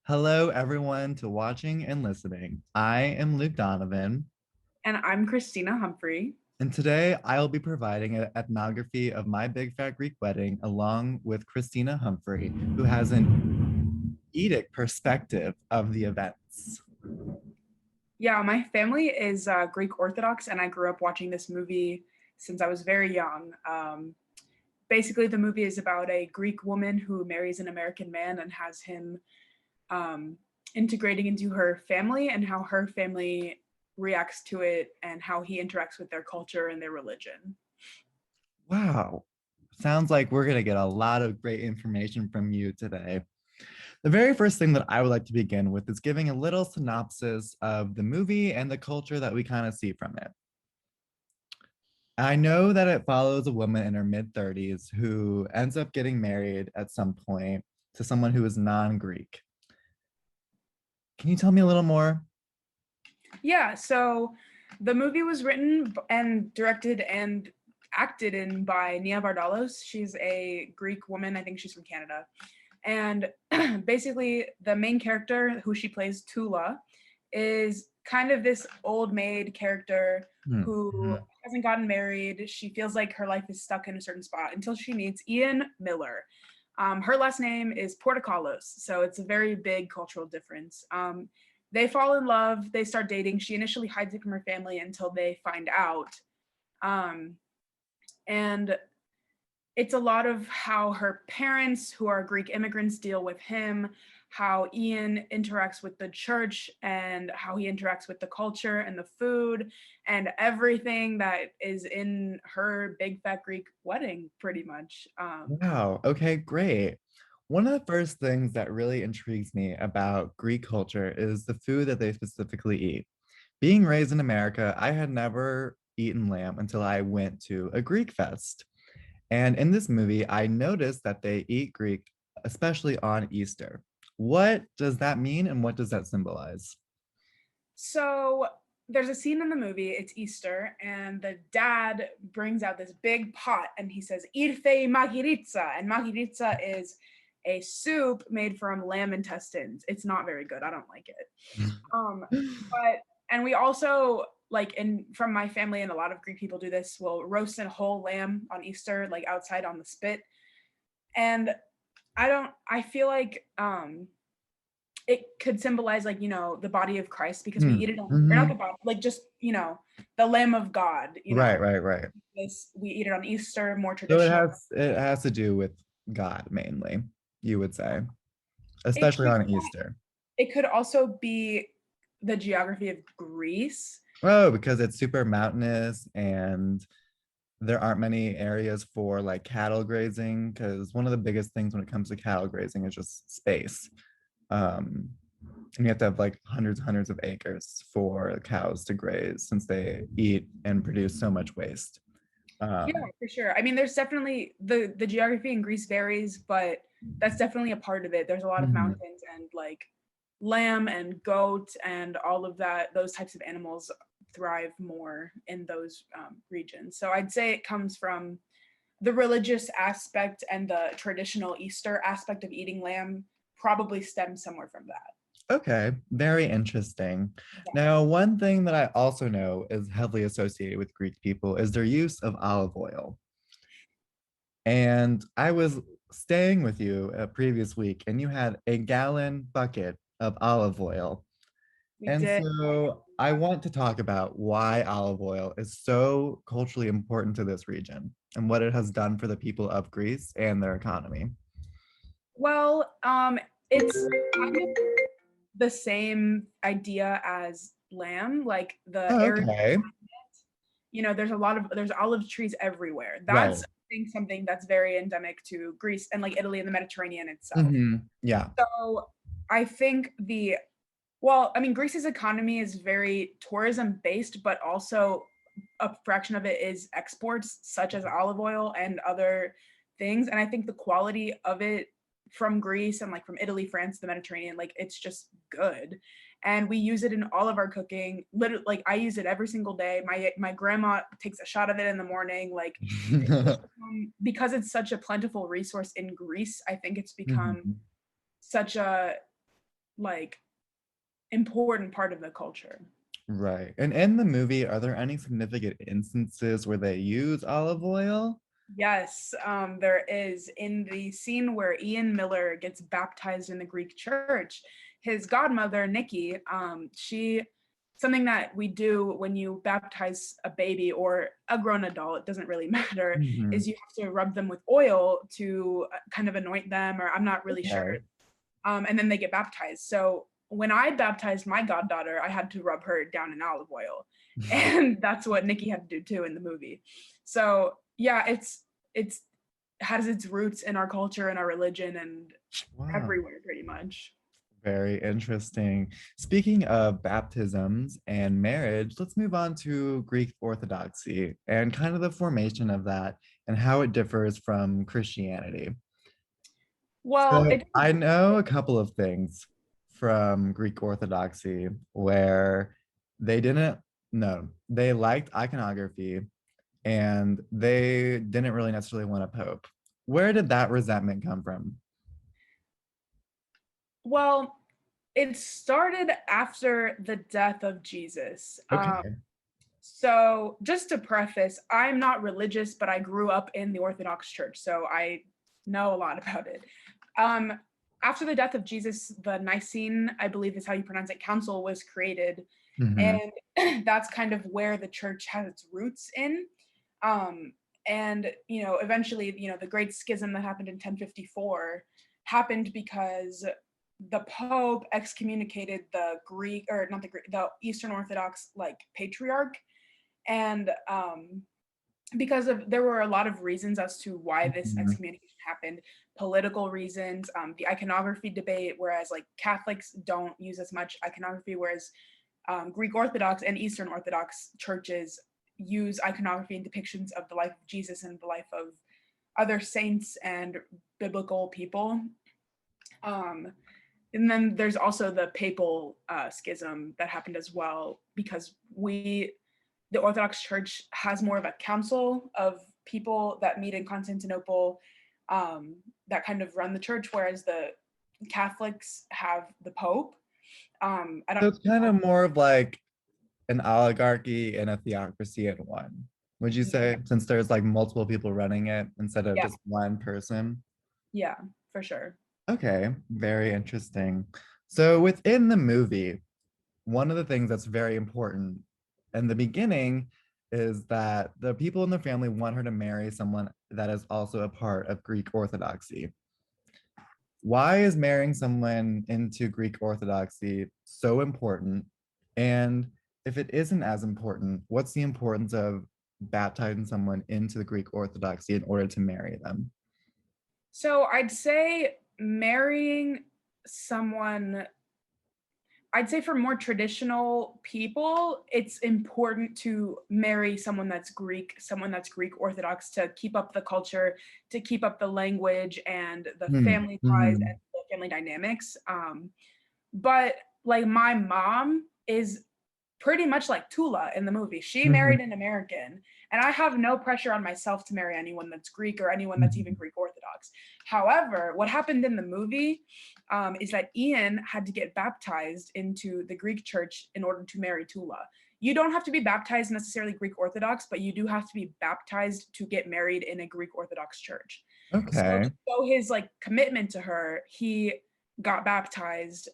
Hello, everyone, to watching and listening. I am Luke Donovan, And I'm Christina Humphrey. and today I'll be providing an ethnography of my big fat Greek wedding along with Christina Humphrey, who has an edict perspective of the events. Yeah, my family is Greek Orthodox, and I grew up watching this movie since I was very young. Basically, the movie is about a Greek woman who marries an American man and has him um, integrating into her family and how her family reacts to it and how he interacts with their culture and their religion. Wow, sounds like we're going to get a lot of great information from you today. The very first thing that I would like to begin with is giving a little synopsis of the movie and the culture that we kind of see from it. I know that it follows a woman in her mid 30s who ends up getting married at some point to someone who is non Greek. Can you tell me a little more? Yeah, so the movie was written and directed and acted in by Nia Vardalos. She's a Greek woman. I think she's from Canada. And basically, the main character, who she plays, Tula, is kind of this old maid character who Mhm. hasn't gotten married. She feels like her life is stuck in a certain spot until she meets Ian Miller. Her last name is Portocalos, so it's a very big cultural difference. They fall in love, they start dating. She initially hides it from her family until they find out. Um, and it's a lot of how her parents, who are Greek immigrants, deal with him, how Ian interacts with the church, and how he interacts with the culture and the food and everything that is in her big fat Greek wedding, pretty much. Wow. Okay, great. One of the first things that really intrigues me about Greek culture is the food that they specifically eat. Being raised in America, I had never eaten lamb until I went to a Greek fest. And in this movie, I noticed that they eat Greek, especially on Easter. What does that mean and what does that symbolize? So there's a scene in the movie, it's Easter, and the dad brings out this big pot and he says, Irfei magiritsa. And magiritsa is a soup made from lamb intestines. It's not very good. I don't like it. But and we also like in from my family and a lot of Greek people do this. We'll roast a whole lamb on Easter, like outside on the spit. And I feel like it could symbolize like the body of Christ because we eat it on or not the Mhm. body like just the Lamb of God. Right, right, right. This we eat it on Easter, more So it traditional. has to do with God mainly, you would say, It especially could on Easter. it could also be the geography of Greece. Oh, because it's super mountainous and there aren't many areas for like cattle grazing because one of the biggest things when it comes to cattle grazing is just space. Um, and you have to have like hundreds of acres for cows to graze since they eat and produce so much waste. Yeah, Um, for sure. I mean, there's definitely the geography in Greece varies, but that's definitely a part of it. There's a lot of mhm. mountains and like lamb and goat and all of that. Those types of animals thrive more in those regions. So I'd say it comes from the religious aspect and the traditional Easter aspect of eating lamb probably stems somewhere from that. Okay, very interesting. Exactly. Now, one thing that I also know is heavily associated with Greek people is their use of olive oil. And I was staying with you a previous week, and you had a gallon bucket of olive oil. We And did. so I want to talk about why olive oil is so culturally important to this region and what it has done for the people of Greece and their economy. Well, it's kind of the same idea as lamb, like the Oh, area. okay. There's olive trees everywhere. That's Right. I think something that's very endemic to Greece and like Italy and the Mediterranean itself. Yeah. So I think well, I mean, Greece's economy is very tourism based, but also a fraction of it is exports, such as olive oil and other things. And I think the quality of it from Greece and like from Italy, France, the Mediterranean, like it's just good. And we use it in all of our cooking. Literally, like I use it every single day. My grandma takes a shot of it in the morning. Like it's just because it's such a plentiful resource in Greece. I think it's become Mhm. such a like important part of the culture. Right. And in the movie, are there any significant instances where they use olive oil? Yes, there is. In the scene where Ian Miller gets baptized in the Greek church, his godmother, Nikki, something that we do when you baptize a baby or a grown adult, it doesn't really matter, Hmm. is you have to rub them with oil to kind of anoint them, or I'm not really sure. Okay. And then they get baptized. So when I baptized my goddaughter, I had to rub her down in olive oil. And that's what Nikki had to do too in the movie. So yeah, it's has its roots in our culture and our religion and Wow. everywhere pretty much. Very interesting. Speaking of baptisms and marriage, let's move on to Greek Orthodoxy and kind of the formation of that and how it differs from Christianity. Well, So it I know a couple of things from Greek Orthodoxy where they didn't, no, they liked iconography and they didn't really necessarily want a pope. Where did that resentment come from? well, it started after the death of Jesus. Okay. So just to preface, I'm not religious, but I grew up in the Orthodox Church, so I know a lot about it. Um, After the death of Jesus, the Nicene, I believe is how you pronounce it, council was created, Hmm. and that's kind of where the church has its roots in. Um, and eventually, the Great Schism that happened in 1054 happened because the Pope excommunicated the Greek, or not the Greek, the Eastern Orthodox like patriarch, and because of there were a lot of reasons as to why this Hmm. excommunication happened, political reasons, the iconography debate, whereas like Catholics don't use as much iconography, whereas Greek Orthodox and Eastern Orthodox churches use iconography and depictions of the life of Jesus and the life of other saints and biblical people. um, and then there's also the papal schism that happened as well, because the Orthodox Church has more of a council of people that meet in Constantinople, that kind of run the church, whereas the Catholics have the Pope. I don't. So it's kind of more of like an oligarchy and a theocracy in one. Would you Yeah, say, since there's like multiple people running it instead of yeah, just one person? yeah, for sure. Okay, very interesting. So within the movie, one of the things that's very important in the beginning is that the people in the family want her to marry someone that is also a part of Greek Orthodoxy. Why is marrying someone into Greek Orthodoxy so important? And if it isn't as important, what's the importance of baptizing someone into the Greek Orthodoxy in order to marry them? So I'd say marrying someone, I'd say for more traditional people, it's important to marry someone that's Greek, someone that's Greek Orthodox, to keep up the culture, to keep up the language and the Hmm. family ties and Mhm. the family dynamics. But like my mom is pretty much like Tula in the movie. She Mhm. married an American, and I have no pressure on myself to marry anyone that's Greek or anyone that's even Mhm. Greek Orthodox. However, what happened in the movie is that Ian had to get baptized into the Greek church in order to marry Tula. You don't have to be baptized necessarily Greek Orthodox, but you do have to be baptized to get married in a Greek Orthodox church. So to Okay. show his like commitment to her, he got baptized.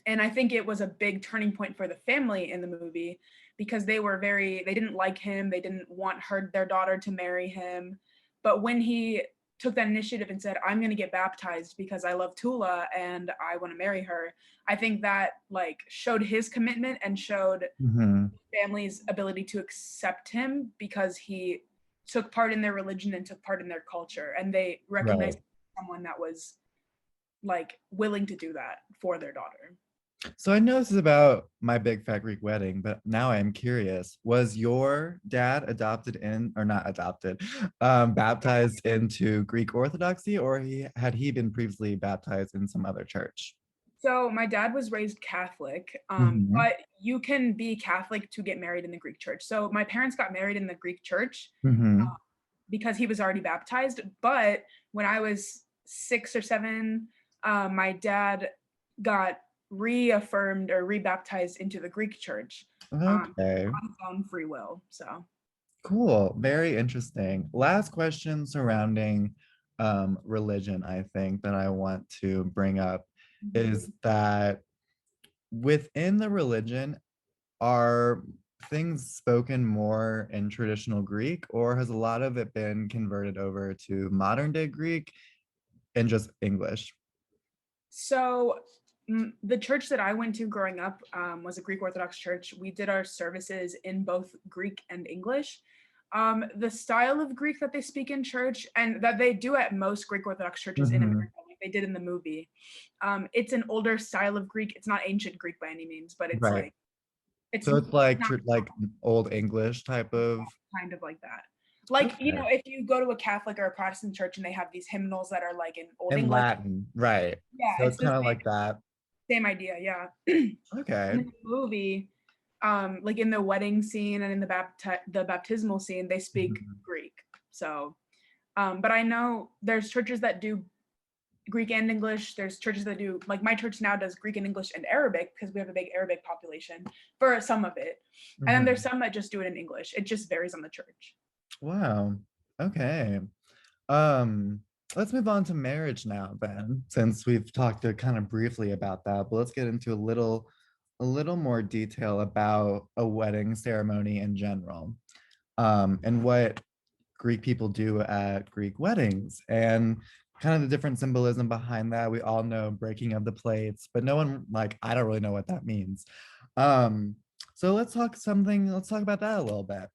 And I think it was a big turning point for the family in the movie, because they didn't like him, they didn't want their daughter to marry him. But when he took that initiative and said, I'm going to get baptized because I love Tula and I want to marry her, I think that like showed his commitment and showed Mhm. family's ability to accept him, because he took part in their religion and took part in their culture, and they recognized Right. someone that was like willing to do that for their daughter. So I know this is about My Big Fat Greek Wedding, but now I'm curious. Was your dad adopted in, or not adopted, baptized into Greek Orthodoxy, or had he been previously baptized in some other church? So my dad was raised Catholic, Hmm. but you can be Catholic to get married in the Greek church. So my parents got married in the Greek church Hmm. because he was already baptized. But when I was 6 or 7, my dad got reaffirmed or rebaptized into the Greek church Okay. on his own free will. So Cool. Very interesting. Last question surrounding religion, I think, that I want to bring up is mhm. that within the religion, are things spoken more in traditional Greek, or has a lot of it been converted over to modern day Greek and just English? So the church that I went to growing up was a Greek Orthodox church. We did our services in both Greek and English. The style of Greek that they speak in church and that they do at most Greek Orthodox churches in Hmm. America, like they did in the movie, it's an older style of Greek. It's not ancient Greek by any means, but it's Right. like it's So it's like not like old English type of. kind of like that. Like, Okay. if you go to a Catholic or a Protestant church and they have these hymnals that are like in Old In English, Latin, right. yeah, So it's it's the kind of like that. same idea, yeah. Okay. In the movie, like in the wedding scene and in the baptismal scene, they speak Mhm. Greek. So, but I know there's churches that do Greek and English. There's churches that do like my church now does Greek and English and Arabic because we have a big Arabic population for some of it. And then there's Mhm. some that just do it in English. It just varies on the church. Wow. Okay. Um, let's move on to marriage now then, since we've talked kind of briefly about that, but let's get into a little more detail about a wedding ceremony in general. And what Greek people do at Greek weddings and kind of the different symbolism behind that. We all know breaking of the plates, but no one like I don't really know what that means. Um, so let's talk about that a little bit.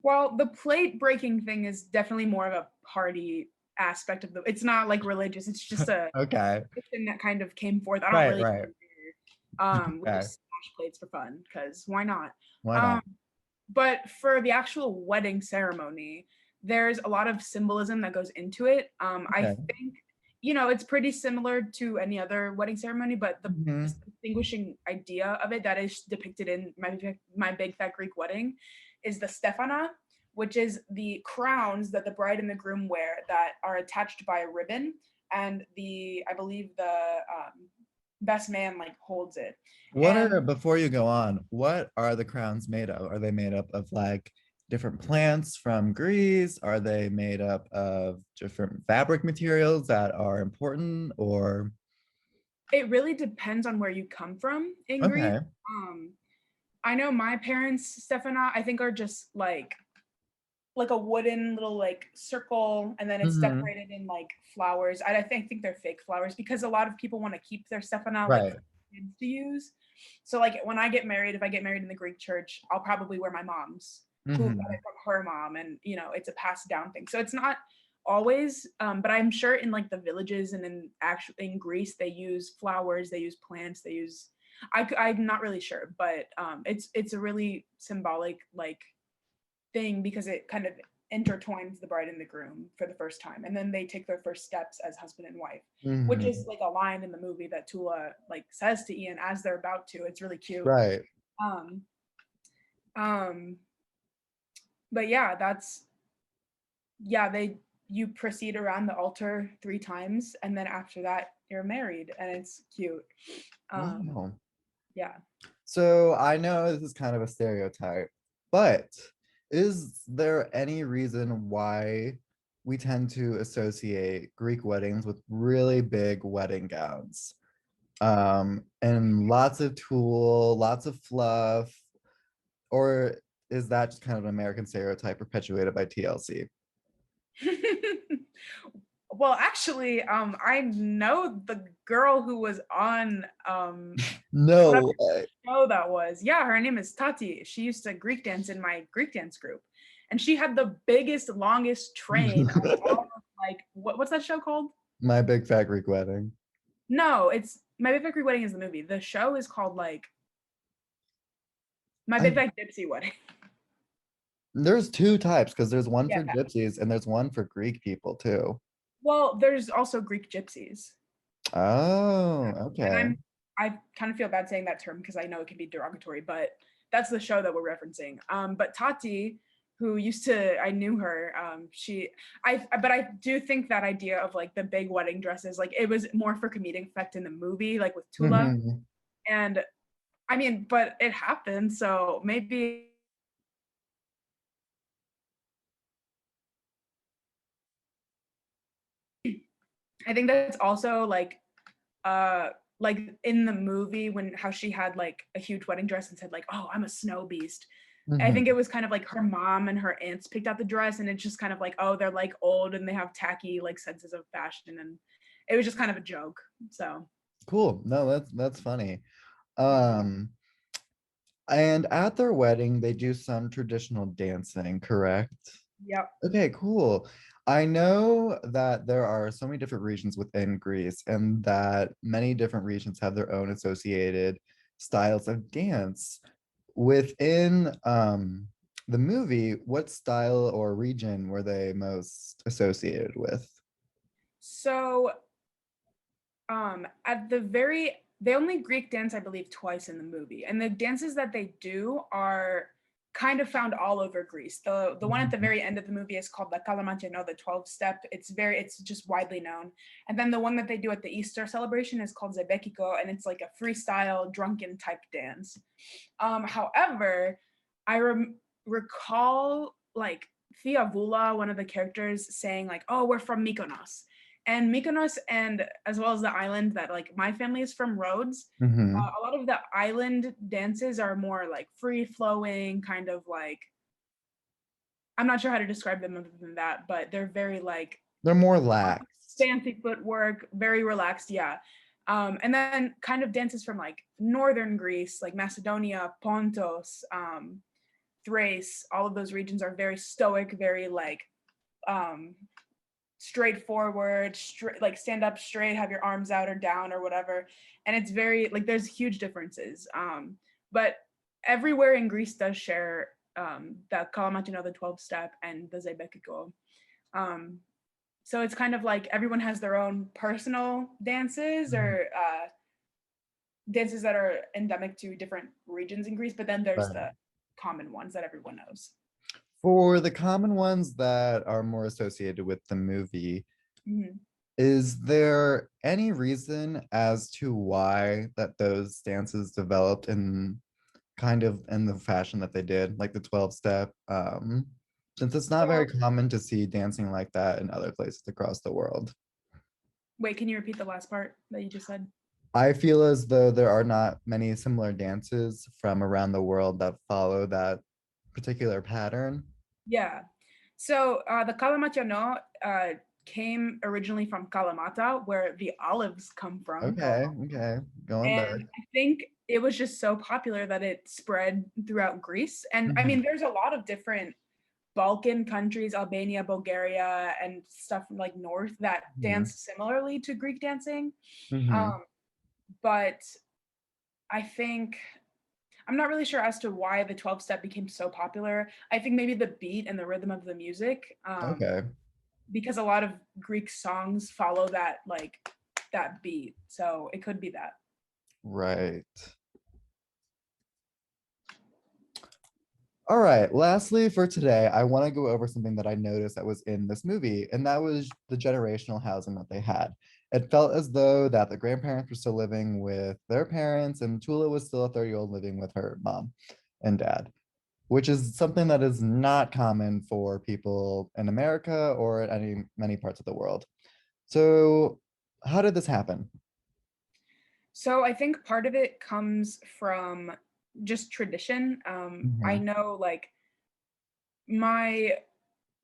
Well, the plate breaking thing is definitely more of a party aspect of the it's not like religious. It's just a Okay. thing that kind of came forth. I don't Right, really right. we Okay. just smash plates for fun because why not? Why Um, not? but for the actual wedding ceremony, there's a lot of symbolism that goes into it. I Okay. think, it's pretty similar to any other wedding ceremony, but the Mhm. distinguishing idea of it that is depicted in my Big Fat Greek Wedding is the Stephana, which is the crowns that the bride and the groom wear that are attached by a ribbon, and I believe the best man like holds it. What And are, before you go on, what are the crowns made of? Are they made up of like different plants from Greece? Are they made up of different fabric materials that are important or it really depends on where you come from in Greece. okay. Um, I know my parents, Stefana, I think are just like a wooden little like circle, and then it's Hmm. decorated in like flowers. I think they're fake flowers because a lot of people want to keep their Stefana like Right. for kids to use. So like when I get married, if I get married in the Greek church, I'll probably wear my mom's, who got Hmm. it from her mom, and it's a passed down thing. So it's not always, but I'm sure in like the villages and in Greece they use flowers, they use plants, they use. I'm not really sure, but it's a really symbolic like thing because it kind of intertwines the bride and the groom for the first time, and then they take their first steps as husband and wife, which is Hmm. like a line in the movie that Tula like says to Ian as they're about to. It's really cute. Right. um um but yeah, that's yeah, they you proceed around the altar 3 times, and then after that you're married, and it's cute. um Wow. yeah. So I know this is kind of a stereotype, but is there any reason why we tend to associate Greek weddings with really big wedding gowns? And lots of tulle, lots of fluff, or is that just kind of an American stereotype perpetuated by TLC? Well, actually, I know the girl who was on whatever No way. show that was. Yeah, her name is Tati. She used to Greek dance in my Greek dance group, and she had the biggest, longest train of all of, like what's that show called? My Big Fat Greek Wedding. No, it's My Big Fat Greek Wedding is the movie. The show is called like My I Big Fat Gypsy Wedding. there's two types because there's one Yeah. for gypsies and there's one for Greek people too. Well, there's also Greek gypsies, Oh, and okay. I kind of feel bad saying that term because I know it can be derogatory, but that's the show that we're referencing. But Tati, who used to, I knew her. But I do think that idea of like the big wedding dresses, like it was more for comedic effect in the movie, like with Tula. Mhm. And I mean, but it happened. So maybe I think that's also like in the movie when how she had like a huge wedding dress and said like, "Oh, I'm a snow beast." I think Mhm. it was kind of like her mom and her aunts picked out the dress, and it's just kind of like, oh, they're like old and they have tacky like senses of fashion, and it was just kind of a joke. So Cool. No, that's funny. Um, and at their wedding, they do some traditional dancing, correct? yep. Okay, cool. I know that there are so many different regions within Greece and that many different regions have their own associated styles of dance. Within the movie, what style or region were they most associated with? So at the very they only Greek dance, I believe, twice in the movie. And the dances that they do are kind of found all over Greece. The one at the Mhm. very end of the movie is called the Kalamatiano, the 12 step. It's just widely known. And then the one that they do at the Easter celebration is called Zebekiko, and it's like a freestyle drunken type dance. However, recall like Thea Vula, one of the characters, saying like, "Oh, we're from Mykonos," and Mykonos, and as well as the island that like my family is from, Rhodes. Mhm. A lot of the island dances are more like free flowing, kind of like I'm not sure how to describe them other than that, but they're very like They're more lax. fancy footwork, very relaxed. Yeah. And then kind of dances from like northern Greece, like Macedonia, Pontos, Thrace, all of those regions are very stoic, very like um, straightforward, like stand up straight, have your arms out or down or whatever. And it's very like there's huge differences. But everywhere in Greece does share the Kalamatino, the 12 step, and the Zebekiko. Um, so it's kind of like everyone has their own personal dances Mhm. or dances that are endemic to different regions in Greece, but then there's Right. the common ones that everyone knows. For the common ones that are more associated with the movie, Mhm. is there any reason as to why that those dances developed in kind of in the fashion that they did, like the 12 step? Since it's not very So, common to see dancing like that in other places across the world. wait, can you repeat the last part that you just said? I feel as though there are not many similar dances from around the world that follow that particular pattern. Yeah. So the Kalamatiano came originally from Kalamata, where the olives come from. Okay, okay, going And back. I think it was just so popular that it spread throughout Greece. And I Mhm. mean, there's a lot of different Balkan countries, Albania, Bulgaria, and stuff from like north that Mhm. dance similarly to Greek dancing. Mhm. Um, but I think I'm not really sure as to why the 12 step became so popular. I think maybe the beat and the rhythm of the music, Okay. because a lot of Greek songs follow that beat. So it could be that. Right. All right. Lastly, for today, I want to go over something that I noticed that was in this movie, and that was the generational housing that they had. It felt as though that the grandparents were still living with their parents, and Tula was still a 30-year-old living with her mom and dad, which is something that is not common for people in America or in many parts of the world. So, how did this happen? So I think part of it comes from just tradition. I Mhm. know like my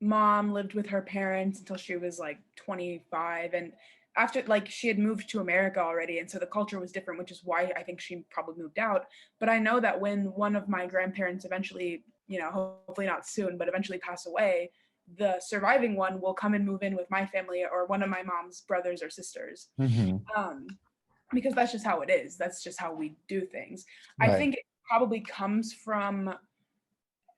mom lived with her parents until she was like 25, and after like she had moved to America already, and so the culture was different, which is why I think she probably moved out. But I know that when one of my grandparents eventually, hopefully not soon, but eventually pass away, the surviving one will come and move in with my family or one of my mom's brothers or sisters. Mhm. um, because that's just how it is. That's just how we do things. I Right. think it probably comes from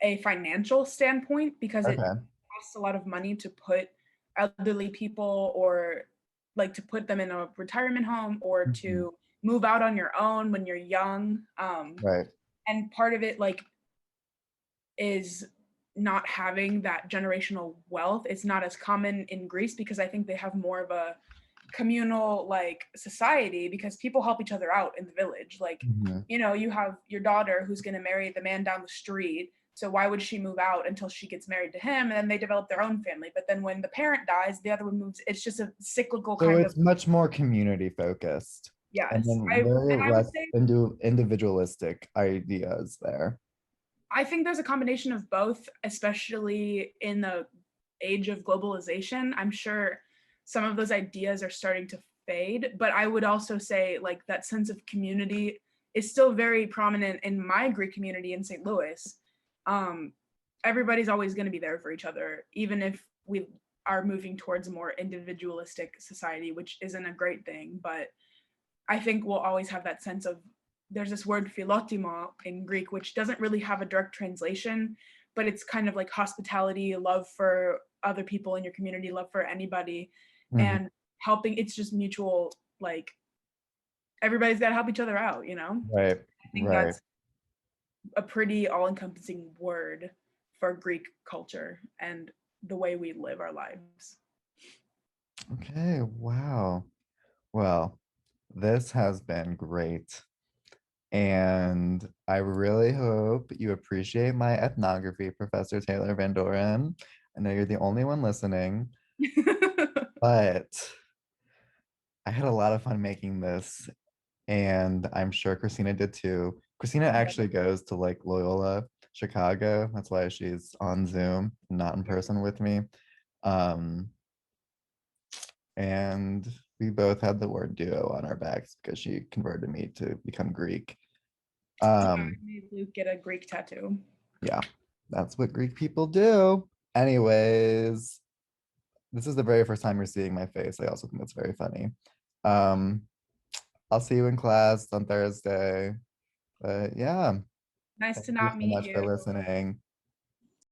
a financial standpoint because it Okay. costs a lot of money to put elderly people or like to put them in a retirement home or Mhm. to move out on your own when you're young. Right. And part of it like is not having that generational wealth is not as common in Greece because I think they have more of a communal like society because people help each other out in the village. Like, Mhm. you have your daughter who's going to marry the man down the street. So why would she move out until she gets married to him and then they develop their own family? But then when the parent dies, the other one moves. It's just a cyclical So kind of it's much more community focused and yes. then I very and I would less say individualistic ideas there. I think there's a combination of both, especially in the age of globalization. I'm sure some of those ideas are starting to fade, but I would also say like that sense of community is still very prominent in my Greek community in St. Louis. Um, Everybody's always going to be there for each other, even if we are moving towards a more individualistic society, which isn't a great thing, but I think we'll always have that sense of there's this word philotimo in Greek, which doesn't really have a direct translation, but it's kind of like hospitality, love for other people in your community, love for anybody, Mhm. and helping. It's just mutual, like everybody's got to help each other out, Right, I think right. that's a pretty all encompassing word for Greek culture and the way we live our lives. Okay, wow. Well, this has been great. And I really hope you appreciate my ethnography, Professor Taylor Van Doren. I know you're the only one listening, but I had a lot of fun making this, and I'm sure Christina did too. Christina actually goes to like Loyola, Chicago. That's why she's on Zoom, not in person with me. Um, and we both had the word duo on our backs because she converted me to become Greek. Yeah, Um, I made Luke get a Greek tattoo. yeah, that's what Greek people do. Anyways, this is the very first time you're seeing my face. I also think that's very funny. Um, I'll see you in class on Thursday. But yeah, Nice thank to you not so meet much for you. listening.